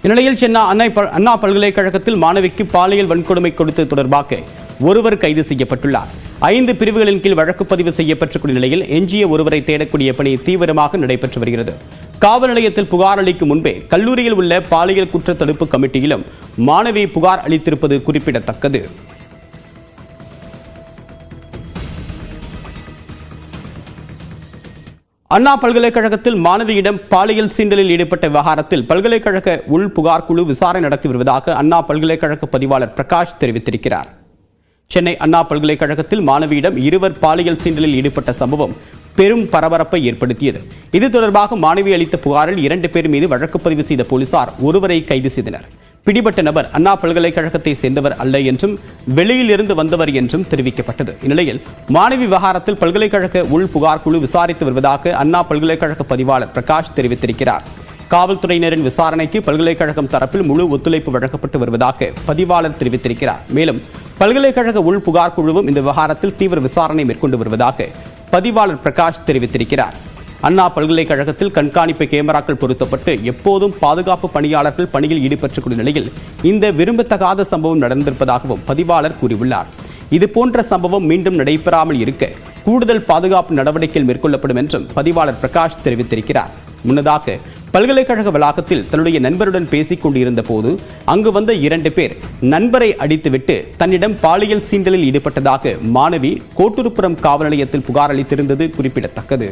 இந்நிலையில் சென்னை அண்ணா பல்கலைக்கழகத்தில் மாணவிக்கு பாலியல் வன்கொடுமை கொடுத்தது தொடர்பாக ஒருவர் கைது செய்யப்பட்டுள்ளார். 5 பிரிவுகளின் கீழ் வழக்கு பதிவு செய்யப்பட்டுள்ள நிலையில் எஞ்சிய ஒருவரை தேடக்கூடிய பணி தீவிரமாக நடைபெற்று வருகிறது. காவல் நிலையத்தில் புகார் அளிக்கும் முன்பே கல்லூரியில் உள்ள பாலியல் குற்ற தடுப்பு கமிட்டியிலும் மாணவி புகார் அளித்திருப்பது குறிப்பிடத்தக்கது. அண்ணா பல்கலைக்கழகத்தில் மாணவியிடம் பாலியல் சீண்டலில் ஈடுபட்ட விவகாரத்தில் பல்கலைக்கழக உள் புகார் குழு விசாரணை நடத்தி வருவதாக அண்ணா பல்கலைக்கழக பதிவாளர் பிரகாஷ் தெரிவித்திருக்கிறார். சென்னை அண்ணா பல்கலைக்கழகத்தில் மாணவியிடம் இருவர் பாலியல் சீண்டலில் ஈடுபட்ட சம்பவம் பெரும் பரபரப்பை ஏற்படுத்தியது. இது தொடர்பாக மாணவி அளித்த புகாரில் 2 பேர் மீது வழக்கு பதிவு செய்த போலீசார் ஒருவரை கைது செய்தனர். பிடிபட்ட நபர் அண்ணா பல்கலைக்கழகத்தை சேர்ந்தவர் அல்ல என்றும் வெளியிலிருந்து வந்தவர் என்றும் தெரிவிக்கப்பட்டது. இந்நிலையில் மாணவி விவகாரத்தில் பல்கலைக்கழக உள் புகார் குழு விசாரித்து வருவதாக அண்ணா பல்கலைக்கழக பதிவாளர் பிரகாஷ் தெரிவித்திருக்கிறார். காவல்துறையினரின் விசாரணைக்கு பல்கலைக்கழகம் தரப்பில் முழு ஒத்துழைப்பு வழங்கப்பட்டு வருவதாக பதிவாளர் தெரிவித்திருக்கிறார். மேலும் பல்கலைக்கழக உள் புகார் குழுவும் இந்த விவகாரத்தில் தீவிர விசாரணை மேற்கொண்டு வருவதாக பதிவாளர் பிரகாஷ் தெரிவித்திருக்கிறார். அண்ணா பல்கலைக்கழகத்தில் கண்காணிப்பு கேமராக்கள் பொருத்தப்பட்டு எப்போதும் பாதுகாப்பு பணியாளர்கள் பணியில் ஈடுபட்டுள்ள நிலையில் இந்த விரும்பத்தகாத சம்பவம் நடந்திருப்பதாகவும் பதிவாளர் கூறியுள்ளார். இதுபோன்ற சம்பவம் மீண்டும் நடைபெறாமல் இருக்க கூடுதல் பாதுகாப்பு நடவடிக்கைகள் மேற்கொள்ளப்படும் என்றும் பதிவாளர் பிரகாஷ் தெரிவித்திருக்கிறார். முன்னதாக பல்கலைக்கழக வளாகத்தில் தன்னுடைய நண்பருடன் பேசிக் கொண்டிருந்த போது அங்கு வந்த 2 பேர் நண்பரை அடித்துவிட்டு தன்னிடம் பாலியல் சீண்டலில் ஈடுபட்டதாக மாணவி கோட்டூர்புரம் காவல் நிலையத்தில் புகார் அளித்திருந்தது குறிப்பிடத்தக்கது.